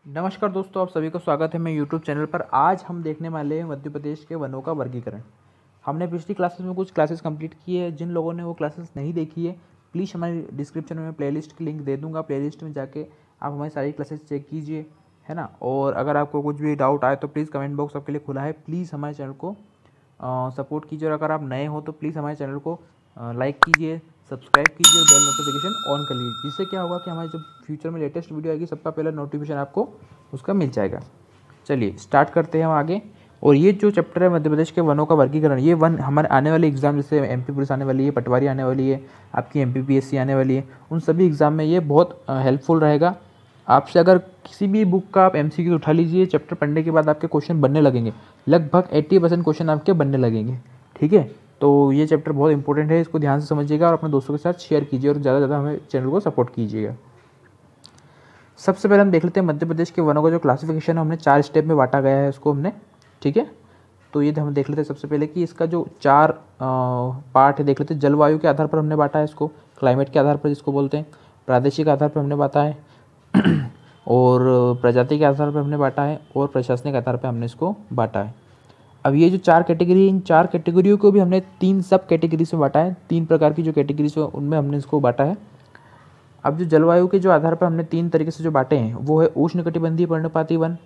नमस्कार दोस्तों, आप सभी का स्वागत है मेरे यूट्यूब चैनल पर। आज हम देखने वाले हैं मध्य प्रदेश के वनों का वर्गीकरण। हमने पिछली क्लासेस में कुछ क्लासेस कंप्लीट की है। जिन लोगों ने वो क्लासेस नहीं देखी है, प्लीज़ हमारी डिस्क्रिप्शन में प्लेलिस्ट की लिंक दे दूंगा। प्लेलिस्ट में जाके आप हमारी सारी क्लासेस चेक कीजिए, है ना। और अगर आपको कुछ भी डाउट आए तो प्लीज़ कमेंट बॉक्स आपके लिए खुला है। प्लीज़ हमारे चैनल को सपोर्ट कीजिए। और अगर आप नए हो तो प्लीज़ हमारे चैनल को लाइक कीजिए, सब्सक्राइब कीजिए और बेल नोटिफिकेशन ऑन कर लीजिए, जिससे क्या होगा कि हमारे जब फ्यूचर में लेटेस्ट वीडियो आएगी सबका पहला नोटिफिकेशन आपको उसका मिल जाएगा। चलिए स्टार्ट करते हैं हम आगे। और ये जो चैप्टर है मध्य प्रदेश के वनों का वर्गीकरण, ये वन हमारे आने वाले एग्जाम, जैसे एमपी पुलिस आने वाली है, पटवारी आने वाली है, आपकी एमपीपीएससी आने वाली है, उन सभी एग्जाम में ये बहुत हेल्पफुल रहेगा। आपसे अगर किसी भी बुक का आप एमसीक्यू उठा लीजिए, चैप्टर पढ़ने के बाद आपके क्वेश्चन बनने लगेंगे, लगभग 80% क्वेश्चन आपके बनने लगेंगे। ठीक है, तो ये चैप्टर बहुत इंपॉर्टेंट है, इसको ध्यान से समझिएगा और अपने दोस्तों के साथ शेयर कीजिए और ज़्यादा से ज़्यादा हमें चैनल को सपोर्ट कीजिएगा। सबसे पहले हम देख लेते हैं मध्य प्रदेश के वनों का जो क्लासिफिकेशन है, हमने 4 स्टेप में बांटा गया है उसको हमने। ठीक है, तो ये हम देख लेते हैं सबसे पहले कि इसका जो 4 पार्ट है देख लेते हैं। जलवायु के आधार पर हमने बांटा है इसको, क्लाइमेट के आधार पर जिसको बोलते हैं, प्रादेशिक आधार पर हमने बांटा है और प्रजाति के आधार पर हमने बांटा है और प्रशासनिक आधार पर हमने इसको बांटा है। अब ये जो 4 कैटेगरी, इन 4 कैटेगरियों को भी हमने 3 सब कैटेगरीज में बांटा है। 3 प्रकार की जो कैटेगरीज है उनमें हमने इसको बांटा है। अब जो जलवायु के जो आधार पर हमने 3 तरीके से जो बांटे हैं वो है उष्णकटिबंधीय पर्णपाती वन,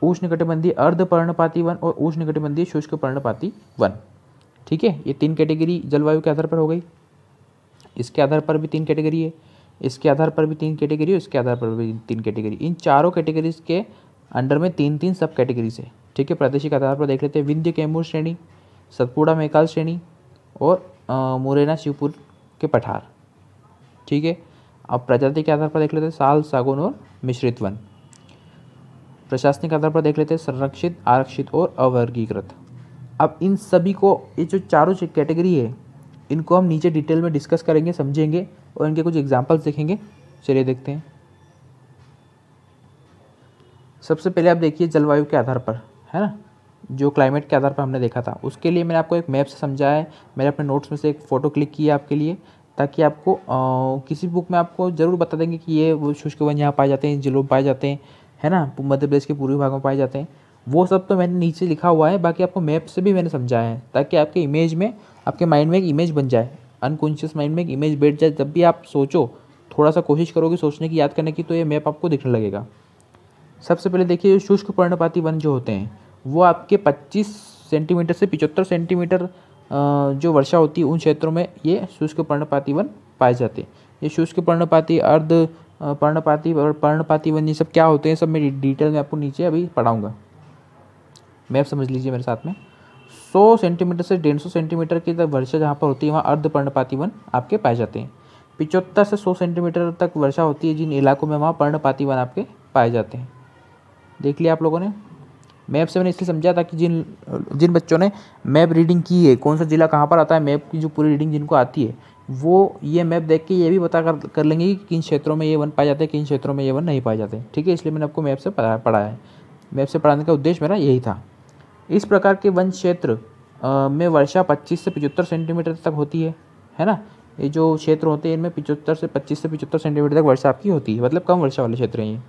उष्णकटिबंधीय अर्ध पर्णपाती वन और उष्णकटिबंधीय शुष्क पर्णपाती वन। ठीक है, ये 3 कैटेगरी जलवायु के आधार पर हो गई। इसके आधार पर भी 3 कैटेगरी है, इसके आधार पर भी 3 कैटेगरी है, इसके आधार पर भी 3 कैटेगरी। इन चारों कैटेगरीज के अंडर में 3-3 सब कैटेगरीज है। ठीक है, प्रादेशिक आधार पर देख लेते हैं। विंध्य कैमूर श्रेणी, सतपुड़ा मैकाल श्रेणी और मुरैना शिवपुर के पठार। ठीक है, अब प्रजाति के आधार पर देख लेते हैं साल, सागौन और मिश्रित वन। प्रशासनिक आधार पर देख लेते हैं संरक्षित, आरक्षित और अवर्गीकृत। अब इन सभी को, ये जो चारों कैटेगरी है, इनको हम नीचे डिटेल में डिस्कस करेंगे, समझेंगे और इनके कुछ एग्जांपल्स देखेंगे। चलिए देखते हैं। सबसे पहले आप देखिए जलवायु के आधार पर, है ना, जो क्लाइमेट के आधार पर हमने देखा था, उसके लिए मैंने आपको एक मैप से समझाया है। मैंने अपने नोट्स में से एक फ़ोटो क्लिक की है आपके लिए, ताकि आपको किसी बुक में आपको ज़रूर बता देंगे कि ये वो शुष्क वन यहाँ पाए जाते हैं, जिलों में पाए जाते हैं, है ना, मध्य प्रदेश के पूर्वी भागों में पाए जाते हैं। वो सब तो मैंने नीचे लिखा हुआ है, बाकी आपको मैप से भी मैंने समझाया है, ताकि आपके इमेज में, आपके माइंड में एक इमेज बन जाए, अनकॉन्शियस माइंड में एक इमेज बैठ जाए। जब भी आप सोचो, थोड़ा सा कोशिश करोगे सोचने की, याद करने की, तो ये मैप आपको दिखने लगेगा। सबसे पहले देखिए, शुष्क पर्णपाती वन जो होते हैं वो आपके 25 सेंटीमीटर से 75 सेंटीमीटर जो वर्षा होती है उन क्षेत्रों में ये शुष्क पर्णपाती वन पाए जाते हैं। ये शुष्क पर्णपाती, अर्ध पर्णपाती और पर्णपाती वन, ये सब क्या होते हैं, सब मैं डिटेल में आपको नीचे अभी पढ़ाऊँगा। मैप समझ लीजिए मेरे साथ में। 100 सेंटीमीटर से 150 सेंटीमीटर की तक वर्षा जहाँ पर होती है वहाँ अर्ध पर्णपाती वन आपके पाए जाते हैं। 75 से 100 सेंटीमीटर तक वर्षा होती है जिन इलाकों में, वहाँ पर्णपाती वन आपके पाए जाते हैं। देख लिया आप लोगों ने। मैप से मैंने इसलिए समझा था कि जिन बच्चों ने मैप रीडिंग की है, कौन सा जिला कहाँ पर आता है, मैप की जो पूरी रीडिंग जिनको आती है, वो ये मैप देख के ये भी पता कर लेंगे कि किन क्षेत्रों में ये वन पाए जाते हैं, किन क्षेत्रों में ये वन नहीं पाए जाते। ठीक है, इसलिए मैंने आपको मैप से पढ़ाया है। मैप से पढ़ाने का उद्देश्य मेरा यही था। इस प्रकार के वन क्षेत्र में वर्षा 25 से 75 सेंटीमीटर तक होती है ना। ये जो क्षेत्र होते हैं इनमें 25 से 75 सेंटीमीटर तक वर्षा आपकी होती है, मतलब कम वर्षा वाले क्षेत्र हैं ये।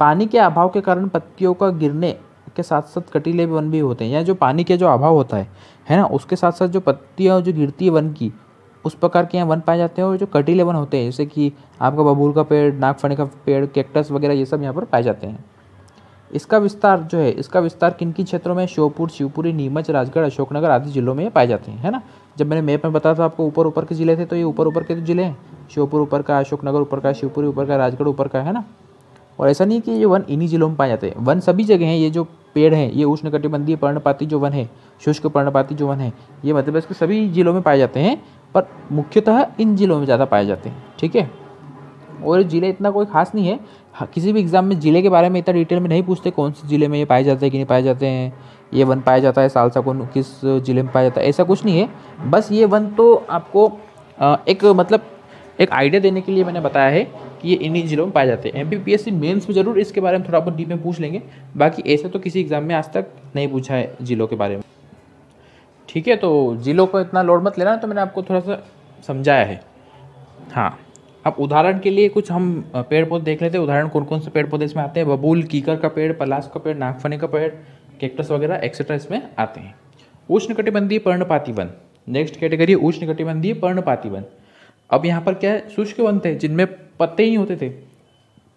पानी के अभाव के कारण पत्तियों का गिरने के साथ साथ कटीले वन भी होते हैं। या जो पानी के जो अभाव होता है ना, उसके साथ साथ जो पत्तियाँ जो गिरती है वन की, उस प्रकार के यहाँ वन पाए जाते हैं। और जो कटीले वन होते हैं, जैसे कि आपका बबूल का पेड़, नागफनी का पेड़, कैक्टस वगैरह, ये सब यहाँ पर पाए जाते हैं। इसका विस्तार जो है, इसका विस्तार किन किन क्षेत्रों में, श्योपुर, शिवपुरी, नीमच, राजगढ़, अशोकनगर आदि जिलों में पाए जाते हैं, है ना। जब मैंने मैप में बताया था आपको ऊपर के जिले थे, तो ये ऊपर के जिले हैं। श्योपुर ऊपर का, अशोकनगर ऊपर का, शिवपुरी ऊपर का, राजगढ़ ऊपर का, है ना। और ऐसा नहीं कि ये वन इन्हीं जिलों में पाए जाते हैं, वन सभी जगह हैं। ये जो पेड़ हैं, ये उष्णकटिबंधीय पर्णपाती जो वन है, शुष्क पर्णपाती जो वन है, ये मध्य प्रदेश के सभी जिलों में पाए जाते हैं, पर मुख्यतः इन जिलों में ज़्यादा पाए जाते हैं। ठीक है, और जिले इतना कोई खास नहीं है। किसी भी एग्जाम में जिले के बारे में इतना डिटेल में नहीं पूछते, कौन से जिले में ये पाए जाते हैं कि नहीं पाए जाते हैं, ये वन पाया जाता है, साल सागौन किस जिले में पाया जाता है, ऐसा कुछ नहीं है। बस ये वन तो आपको एक मतलब एक आइडिया देने के लिए मैंने बताया है कि ये इन्हीं जिलों में पाए जाते हैं। एमपीपीएससी मेंस में जरूर इसके बारे में थोड़ा बहुत डीप में पूछ लेंगे, बाकी ऐसे तो किसी एग्जाम में आज तक नहीं पूछा है जिलों के बारे में। ठीक है, तो जिलों को इतना लोड मत लेना, तो मैंने आपको थोड़ा सा समझाया है। हाँ, अब उदाहरण के लिए कुछ हम पेड़ पौधे देख लेते हैं। उदाहरण कौन कौन से पेड़ पौधे इसमें आते हैं? बबूल, कीकर का पेड़, पलाश का पेड़, नागफनी का पेड़, कैक्टस वगैरह एक्सेट्रा इसमें आते हैं। उष्णकटिबंधीय पर्णपाती वन, नेक्स्ट कैटेगरी है उष्णकटिबंधीय पर्णपाती वन। अब यहाँ पर क्या है, शुष्क वन थे जिनमें पत्ते ही होते थे।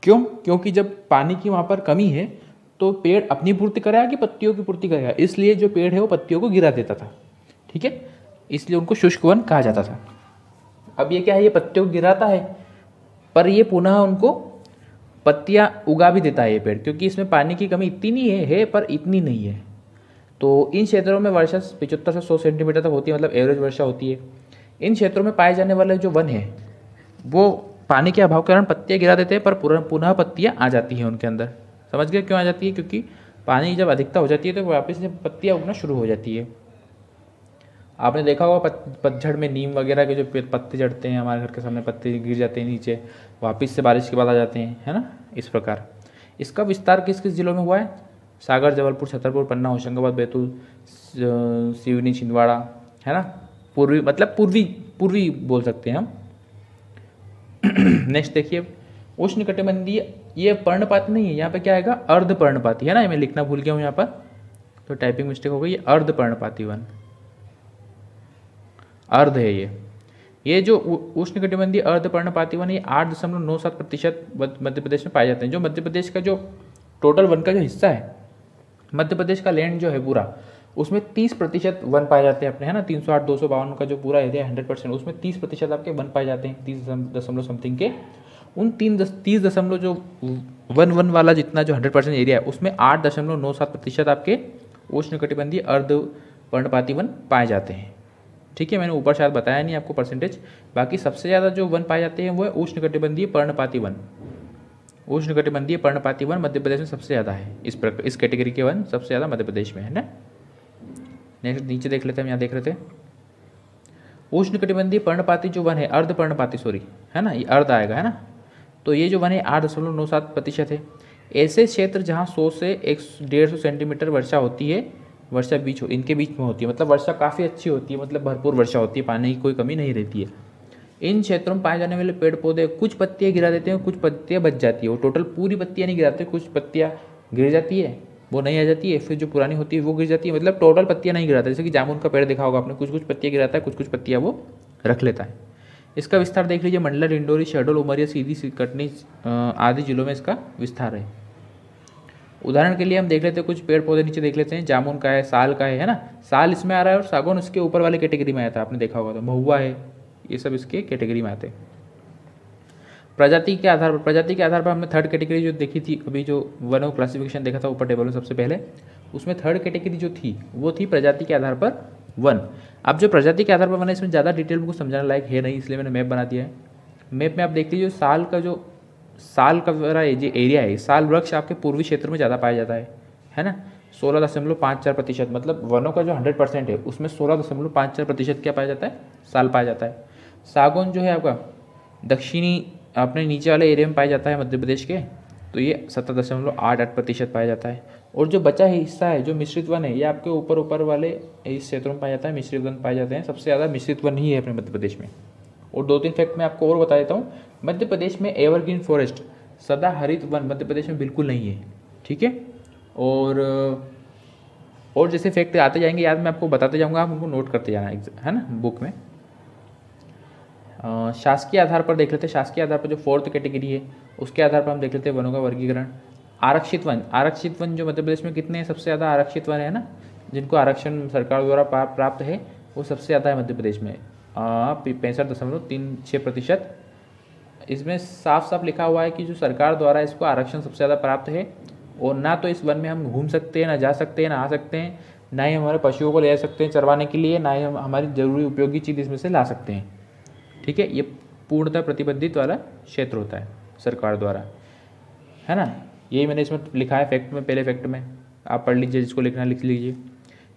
क्यों? क्योंकि जब पानी की वहाँ पर कमी है तो पेड़ अपनी पूर्ति करेगा कि पत्तियों की पूर्ति करेगा, इसलिए जो पेड़ है वो पत्तियों को गिरा देता था। ठीक है, इसलिए उनको शुष्क वन कहा जाता था। अब ये क्या है, ये पत्तियों को गिराता है पर ये पुनः उनको पत्तियां उगा भी देता है ये पेड़, क्योंकि इसमें पानी की कमी इतनी नहीं है पर इतनी नहीं है। तो इन क्षेत्रों में वर्षा 75 से 100 सेंटीमीटर तक होती है, मतलब एवरेज वर्षा होती है। इन क्षेत्रों में पाए जाने वाले जो वन है वो पानी के अभाव के कारण पत्तियां गिरा देते हैं पर पुनः पत्तियां आ जाती हैं उनके अंदर। समझ गए क्यों आ जाती है? क्योंकि पानी जब अधिकता हो जाती है तो वापस से पत्तियां उगना शुरू हो जाती है। आपने देखा होगा पतझड़ में नीम वगैरह के जो पत्ते चढ़ते हैं, हमारे घर के सामने पत्ते गिर जाते हैं नीचे, वापस से बारिश के बाद आ जाते हैं, है ना। इस प्रकार इसका विस्तार किस किस जिलों में हुआ है? सागर, जबलपुर, छतरपुर, पन्ना, होशंगाबाद, बैतूल, सिवनी, छिंदवाड़ा, है ना। पूर्वी मतलब पूर्वी बोल सकते हैं हम। नेक्स्ट देखिए, उष्णकटिबंधीय, ये पर्णपाती नहीं है, यहाँ पे क्या आएगा? अर्ध पर्णपाती, है ना। मैं लिखना भूल गया हूँ यहाँ पर, तो टाइपिंग मिस्टेक हो गई। ये अर्ध पर्णपाती वन, अर्ध है ये जो उष्णकटिबंधीय अर्ध पर्णपाती वन, ये 8.97% मध्य प्रदेश में पाए जाते हैं। जो मध्य प्रदेश का जो टोटल वन का जो हिस्सा है, मध्य प्रदेश का लैंड जो है पूरा, उसमें 30% वन पाए जाते हैं अपने, है ना। 308,252 का जो पूरा एरिया 100%, उसमें 30% आपके वन पाए जाते हैं, 30 समथिंग के। उन 30 जो वन वाला जितना जो 100% एरिया है, उसमें 8.97% आपके उष्णकटिबंधीय अर्ध पर्णपाती वन पाए जाते हैं। ठीक है, मैंने ऊपर शायद बताया नहीं आपको परसेंटेज। बाकी सबसे ज़्यादा जो वन पाए जाते हैं वो है उष्णकटिबंधीय पर्णपाती वन। उष्णकटिबंधीय पर्णपाती वन मध्य प्रदेश में सबसे ज़्यादा है। इस कैटेगरी के वन सबसे ज़्यादा मध्य प्रदेश में है ना। नेक्स्ट नीचे देख लेते हैं, हम यहाँ देख रहे थे उष्णकटिबंधीय पर्णपाती जो वन है, अर्ध पर्णपाती सॉरी, है ना, ये अर्ध आएगा, है ना। तो ये जो वन है 8.97% है। ऐसे क्षेत्र जहाँ 100 से 150 सेंटीमीटर वर्षा होती है, वर्षा इनके बीच में होती है, मतलब वर्षा काफ़ी अच्छी होती है, मतलब भरपूर वर्षा होती है, पानी की कोई कमी नहीं रहती है। इन क्षेत्रों में पाए जाने वाले पेड़ पौधे कुछ पत्तियाँ गिरा देते हैं, कुछ पत्तियाँ बच जाती है। वो टोटल पूरी पत्तियाँ नहीं गिराते, कुछ पत्तियाँ गिर जाती है, वो नहीं आ जाती है, फिर जो पुरानी होती है वो गिर जाती है, मतलब टोटल पत्तियाँ नहीं गिराता। जैसे कि जामुन का पेड़ देखा होगा आपने, कुछ कुछ पत्तियाँ गिराता है, कुछ कुछ पत्तियाँ वो रख लेता है। इसका विस्तार देख लीजिए, मंडला, डिंडोरी, शहडोल, उमरिया, सीधी, कटनी आदि जिलों में इसका विस्तार है। उदाहरण के लिए हम देख लेते हैं, कुछ पेड़ पौधे नीचे देख लेते हैं। जामुन का है, साल का है ना। साल इसमें आ रहा है और सागौन इसके ऊपर वाले कैटेगरी में आया था, आपने देखा होगा। तो महुआ है, ये सब इसके कैटेगरी में आते हैं। प्रजाति के आधार पर हमने थर्ड कैटेगरी जो देखी थी अभी, जो वन ऑफ क्लासिफिकेशन देखा था ऊपर टेबल में सबसे पहले, उसमें थर्ड कैटेगरी जो थी वो थी प्रजाति के आधार पर वन। अब जो प्रजाति के आधार पर वन है, इसमें ज़्यादा डिटेल को समझाने लायक है नहीं, इसलिए मैंने मैप बना दिया है। मैप में आप देख लीजिए, साल का जो एरिया है, साल वृक्ष आपके पूर्वी क्षेत्र में ज़्यादा पाया जाता है ना। 16.54%, मतलब वनों का जो 100% है उसमें 16.54% क्या पाया जाता है? साल पाया जाता है। सागौन जो है आपका दक्षिणी अपने नीचे वाले एरिया में पाया जाता है मध्य प्रदेश के, तो ये 70.88% पाया जाता है। और जो बचा है हिस्सा है जो मिश्रित वन है, ये आपके ऊपर वाले इस क्षेत्रों में पाया जाता है, मिश्रित वन पाए जाते हैं। सबसे ज़्यादा मिश्रित वन ही है अपने मध्य प्रदेश में। और 2-3 फैक्ट मैं आपको और बता देता हूँ। मध्य प्रदेश में एवरग्रीन फॉरेस्ट, सदा हरित वन मध्य प्रदेश में बिल्कुल नहीं है। ठीक है, और जैसे फैक्ट आते जाएंगे याद, मैं आपको बताते जाऊँगा, आप उनको नोट करते जाना है ना बुक में। शासकीय आधार पर देख लेते हैं। शासकीय आधार पर जो 4th कैटेगरी है, उसके आधार पर हम देख लेते हैं वनों का वर्गीकरण। आरक्षित वन जो मध्य प्रदेश में कितने हैं? सबसे ज़्यादा आरक्षित वन है ना, जिनको आरक्षण सरकार द्वारा प्राप्त है, वो सबसे ज़्यादा है मध्य प्रदेश में, 65.36%। इसमें साफ साफ लिखा हुआ है कि जो सरकार द्वारा इसको आरक्षण सबसे ज़्यादा प्राप्त है, और ना तो इस वन में हम घूम सकते हैं, ना जा सकते हैं, ना आ सकते हैं, ना ही हमारे पशुओं को ले जा सकते हैं चरवाने के लिए, ना ही हम हमारी ज़रूरी उपयोगी चीज़ इसमें से ला सकते हैं। ठीक है, ये पूर्णतः प्रतिबंधित वाला क्षेत्र होता है सरकार द्वारा, है ना। यही मैंने इसमें लिखा है फैक्ट में, पहले फैक्ट में आप पढ़ लीजिए, जिसको लिखना लिख लीजिए।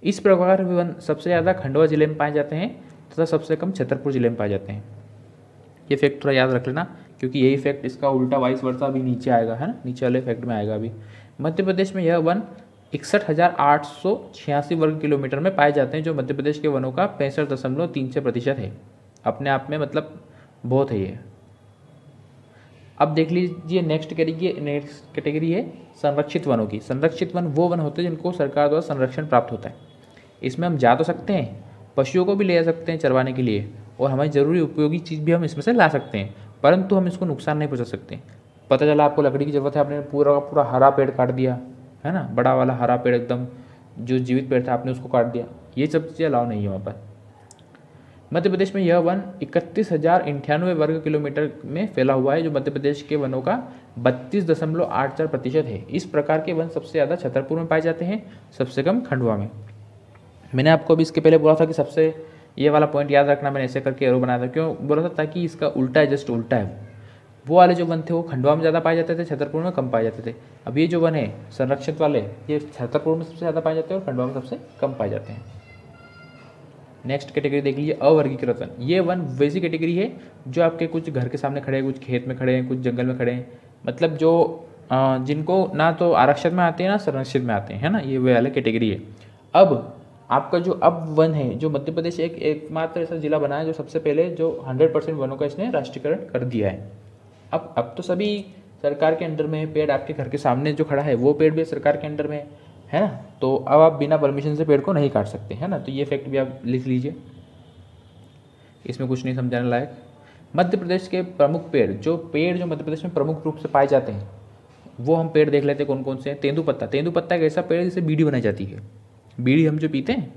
इस प्रकार वन सबसे ज़्यादा खंडवा जिले में पाए जाते हैं तथा सबसे कम छतरपुर जिले में पाए जाते हैं। ये फैक्ट थोड़ा याद रख लेना, क्योंकि यही फैक्ट इसका उल्टा वाइस वर्सा भी नीचे आएगा, है ना, नीचे वाले फैक्ट में आएगा अभी। मध्य प्रदेश में यह वन 61,886 वर्ग किलोमीटर में पाए जाते हैं, जो मध्य प्रदेश के वनों का 65.36% है। अपने आप में मतलब बहुत है ये। अब देख लीजिए नेक्स्ट कैटेगरी है संरक्षित वनों की। संरक्षित वन वो वन होते हैं जिनको सरकार द्वारा संरक्षण प्राप्त होता है। इसमें हम जा तो सकते हैं, पशुओं को भी ले जा सकते हैं चरवाने के लिए, और हमारी ज़रूरी उपयोगी चीज़ भी हम इसमें से ला सकते हैं, परंतु हम इसको नुकसान नहीं पहुंचा सकते। पता चला आपको लकड़ी की ज़रूरत है, आपने पूरा का पूरा हरा पेड़ काट दिया, है ना, बड़ा वाला हरा पेड़ एकदम जो जीवित पेड़ था आपने उसको काट दिया, ये सब चीज़ें अलाउ नहीं है वहाँ पर। मध्य प्रदेश में यह वन 31,098 वर्ग किलोमीटर में फैला हुआ है, जो मध्य प्रदेश के वनों का 32.84% है। इस प्रकार के वन सबसे ज़्यादा छतरपुर में पाए जाते हैं, सबसे कम खंडवा में। मैंने आपको अभी इसके पहले बोला था कि सबसे ये वाला पॉइंट याद रखना, मैंने ऐसे करके एरो बनाया था, क्यों बोला था, ताकि इसका उल्टा है, जस्ट उल्टा है। वो वाले जो वन थे वो खंडवा में ज़्यादा पाए जाते थे, छतरपुर में कम पाए जाते थे। अब ये जो वन है संरक्षित वाले, ये छतरपुर में सबसे ज़्यादा पाए जाते हैं और खंडवा में सबसे कम पाए जाते हैं। नेक्स्ट कैटेगरी देख लीजिए अवर्गीकृत वन। ये वन वैसी कैटेगरी है जो आपके कुछ घर के सामने खड़े हैं, कुछ खेत में खड़े हैं, कुछ जंगल में खड़े हैं, मतलब जो जिनको ना तो आरक्षित में आते हैं ना संरक्षित में आते हैं, है ना, ये वे वाला कैटेगरी है। अब आपका जो अब वन है, जो मध्य प्रदेश एकमात्र ऐसा जिला बना है जो सबसे पहले जो 100% वनों का इसने राष्ट्रीयकरण कर दिया है। अब तो सभी सरकार के अंडर में है, पेड़ आपके घर के सामने जो खड़ा है वो पेड़ भी सरकार के अंडर में है ना, तो अब आप बिना परमिशन से पेड़ को नहीं काट सकते, है ना, तो ये फैक्ट भी आप लिख लीजिए, इसमें कुछ नहीं समझाने लायक। मध्य प्रदेश के प्रमुख पेड़ जो मध्य प्रदेश में प्रमुख रूप से पाए जाते हैं वो हम पेड़ देख लेते हैं कौन कौन से हैं। तेंदुपत्ता। तेंदुपत्ता एक ऐसा पेड़ है जिससे बीड़ी बनाई जाती है। बीड़ी हम जो पीते हैं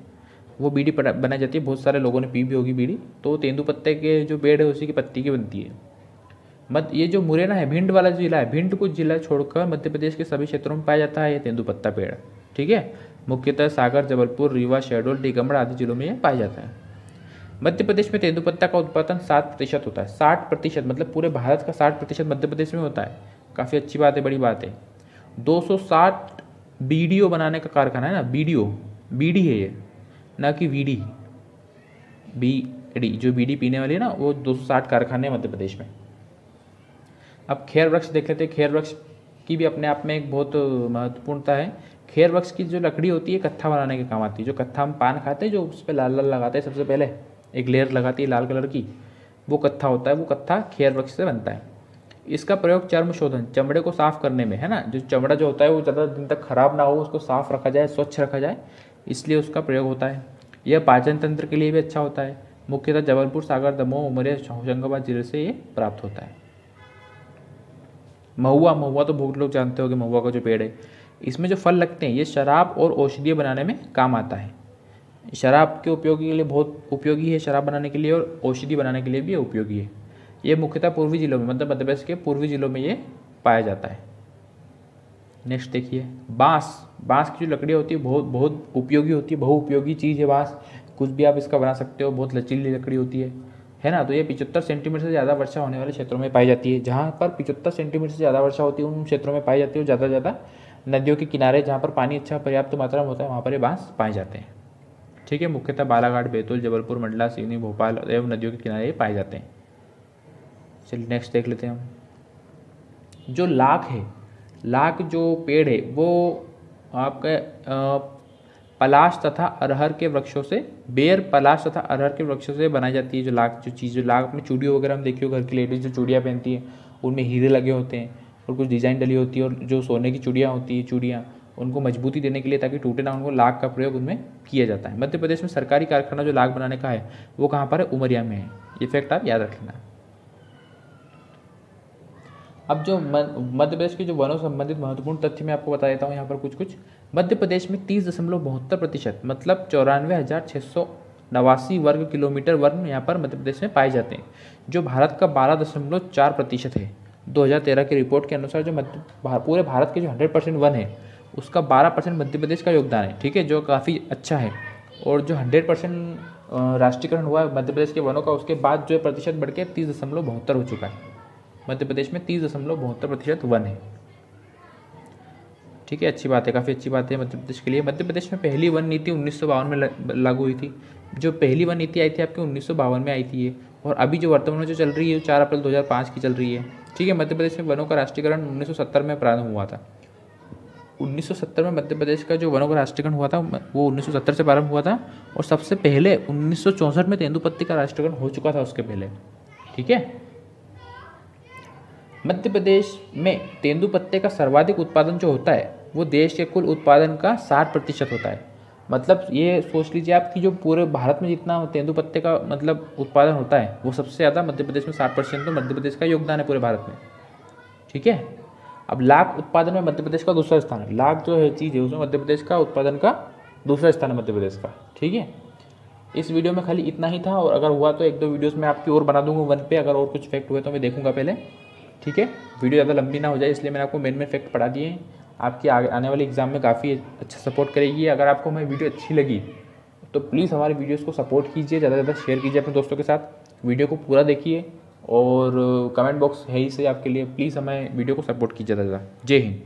वो बीड़ी बनाई जाती है, बहुत सारे लोगों ने पी भी होगी बीड़ी, तो तेंदुपत्ते के जो पेड़ है उसी की पत्ती की बनती है। ये जो मुरैना है, भिंड वाला जिला है, भिंड को जिला छोड़कर मध्य प्रदेश के सभी क्षेत्रों में पाया जाता है ये तेंदुपत्ता पेड़, ठीक है। मुख्यतः सागर, जबलपुर, रीवा, शहडोल, टीकमगढ़ आदि जिलों में यह पाया जाता है। मध्य प्रदेश में तेंदुपत्ता का उत्पादन 7% होता है। 60% मतलब पूरे भारत का 60% मध्य प्रदेश में होता है। काफ़ी अच्छी बात है, बड़ी बात है। 260 बीडीओ बनाने का कारखाना है ना, बीडी है ये, ना कि वीडी। बीडी जो बीडी पीने वाली है ना, वो 260 कारखाने मध्य प्रदेश में। अब खेर वृक्ष देख लेते हैं। खेर वृक्ष की भी अपने आप में एक बहुत महत्वपूर्णता है। खेर वृक्ष की जो लकड़ी होती है कत्था बनाने के काम आती है। जो कत्था हम पान खाते हैं, जो उस पर लाल लाल लगाते हैं, सबसे पहले एक लेयर लगाती है लाल कलर की, वो कत्था होता है। वो कत्था खेर वृक्ष से बनता है। इसका प्रयोग चर्म शोधन, चमड़े को साफ करने में, है ना, जो चमड़ा जो होता है वो ज़्यादा दिन तक खराब ना हो, उसको साफ रखा जाए, स्वच्छ रखा जाए, इसलिए उसका प्रयोग होता है। यह पाचन तंत्र के लिए भी अच्छा होता है। मुख्यतः जबलपुर, सागर, दमोह, उमरिया, होशंगाबाद जिले से ये प्राप्त होता है। महुआ तो बहुत लोग जानते होंगे, महुआ का जो पेड़ है, इसमें जो फल लगते हैं ये शराब और औषधीय बनाने में काम आता है। शराब के उपयोगी के लिए बहुत उपयोगी है, शराब बनाने के लिए, और औषधि बनाने के लिए भी उपयोगी है। ये मुख्यतः पूर्वी जिलों में, मतलब मध्य प्रदेश के पूर्वी जिलों में ये पाया जाता है। नेक्स्ट देखिए बांस की जो लकड़ियाँ होती है बहुत उपयोगी होती है, बहुउपयोगी चीज़ है बांस। कुछ भी आप इसका बना सकते हो, बहुत लचीली लकड़ी होती है ना। तो ये 75 सेंटीमीटर से ज़्यादा वर्षा होने वाले क्षेत्रों में पाई जाती है। जहाँ पर 75 सेंटीमीटर से ज़्यादा वर्षा होती है उन क्षेत्रों में पाई जाती है। ज़्यादा से ज़्यादा नदियों के किनारे जहाँ पर पानी अच्छा पर्याप्त मात्रा में होता है वहाँ पर ये बांस पाए जाते हैं, ठीक है। मुख्यतः बालाघाट, बैतूल, जबलपुर, मंडला, सिवनी, भोपाल एवं नदियों के किनारे पाए जाते हैं। चलिए नेक्स्ट देख लेते हैं हम। जो लाख है, लाख जो पेड़ है वो आपका पलाश तथा अरहर के वृक्षों से, बेर, पलाश तथा अरहर के वृक्षों से बनाई जाती है। जो लाख जो लाख अपनी चूड़ियों वगैरह हम देखिए घर की लेडीज जो चूड़ियाँ पहनती हैं उनमें हीरे लगे होते हैं और कुछ डिज़ाइन डली होती है, और जो सोने की चूड़ियाँ होती है, चूड़ियाँ उनको मजबूती देने के लिए ताकि टूटे ना, उनको लाख का प्रयोग उनमें किया जाता है। मध्य प्रदेश में सरकारी कारखाना जो लाख बनाने का है वो कहाँ पर है, उमरिया में है। ये फैक्ट आप याद रखना। अब जो मध्य प्रदेश के जो वनों संबंधित महत्वपूर्ण तथ्य मैं आपको बता देता हूँ यहाँ पर कुछ। मध्य प्रदेश में 30.72% मतलब 94,689 वर्ग किलोमीटर वन यहाँ पर मध्य प्रदेश में पाए जाते हैं, जो भारत का 12.4% है। 2013 की रिपोर्ट के अनुसार जो पूरे भारत के जो 100% वन है उसका 12% मध्य प्रदेश का योगदान है, ठीक है, जो काफ़ी अच्छा है। और जो 100% राष्ट्रीयकरण हुआ है मध्य प्रदेश के वनों का, उसके बाद जो प्रतिशत बढ़ के 30.72 हो चुका है। मध्य प्रदेश में 30.72% वन है, ठीक है। अच्छी बात है, काफ़ी अच्छी बात है मध्य प्रदेश के लिए। मध्य प्रदेश में पहली वन नीति 1952 में लागू हुई थी। जो पहली वन नीति आई थी आपकी 1952 में आई थी ये, और अभी जो वर्तमान में जो चल रही है 4 अप्रैल 2005 की चल रही है, ठीक है। मध्य प्रदेश में वनों का राष्ट्रीयकरण 1970 में प्रारंभ हुआ था। 1970 में मध्य प्रदेश का जो वनों का राष्ट्रीयकरण हुआ था वो 1970 से प्रारंभ हुआ था, और सबसे पहले 1964 में तेंदुपत्ती का राष्ट्रीयकरण हो चुका था उसके पहले, ठीक है। मध्य प्रदेश में तेंदुपत्ते का सर्वाधिक उत्पादन जो होता है वो देश के कुल उत्पादन का 60% होता है। मतलब ये सोच लीजिए आप कि जो पूरे भारत में जितना तेंदुपत्ते का मतलब उत्पादन होता है वो सबसे ज़्यादा मध्य प्रदेश में 60%, तो मध्य प्रदेश का योगदान है पूरे भारत में। ठीक है। अब लाख उत्पादन में मध्य प्रदेश का दूसरा स्थान है। लाख जो है चीज़ है उसमें मध्य प्रदेश का उत्पादन का दूसरा स्थान है मध्य प्रदेश का। ठीक है। इस वीडियो में खाली इतना ही था, और अगर हुआ तो एक दो वीडियोस में आपकी और बना दूंगा वन पे, अगर और कुछ फैक्ट हुए तो मैं देखूंगा पहले। ठीक है। वीडियो ज़्यादा लंबी ना हो जाए इसलिए मैंने आपको मेन फैक्ट पढ़ा दिए हैं। आपकी आने वाले एग्जाम में काफ़ी अच्छा सपोर्ट करेगी। अगर आपको हमारी वीडियो अच्छी लगी तो प्लीज़ हमारे वीडियोज़ को सपोर्ट कीजिए, ज़्यादा से ज़्यादा शेयर कीजिए अपने दोस्तों के साथ। वीडियो को पूरा देखिए और कमेंट बॉक्स है ही से आपके लिए। प्लीज़ हमें वीडियो को सपोर्ट कीजिए ज़्यादा से ज़्यादा। जय हिंद।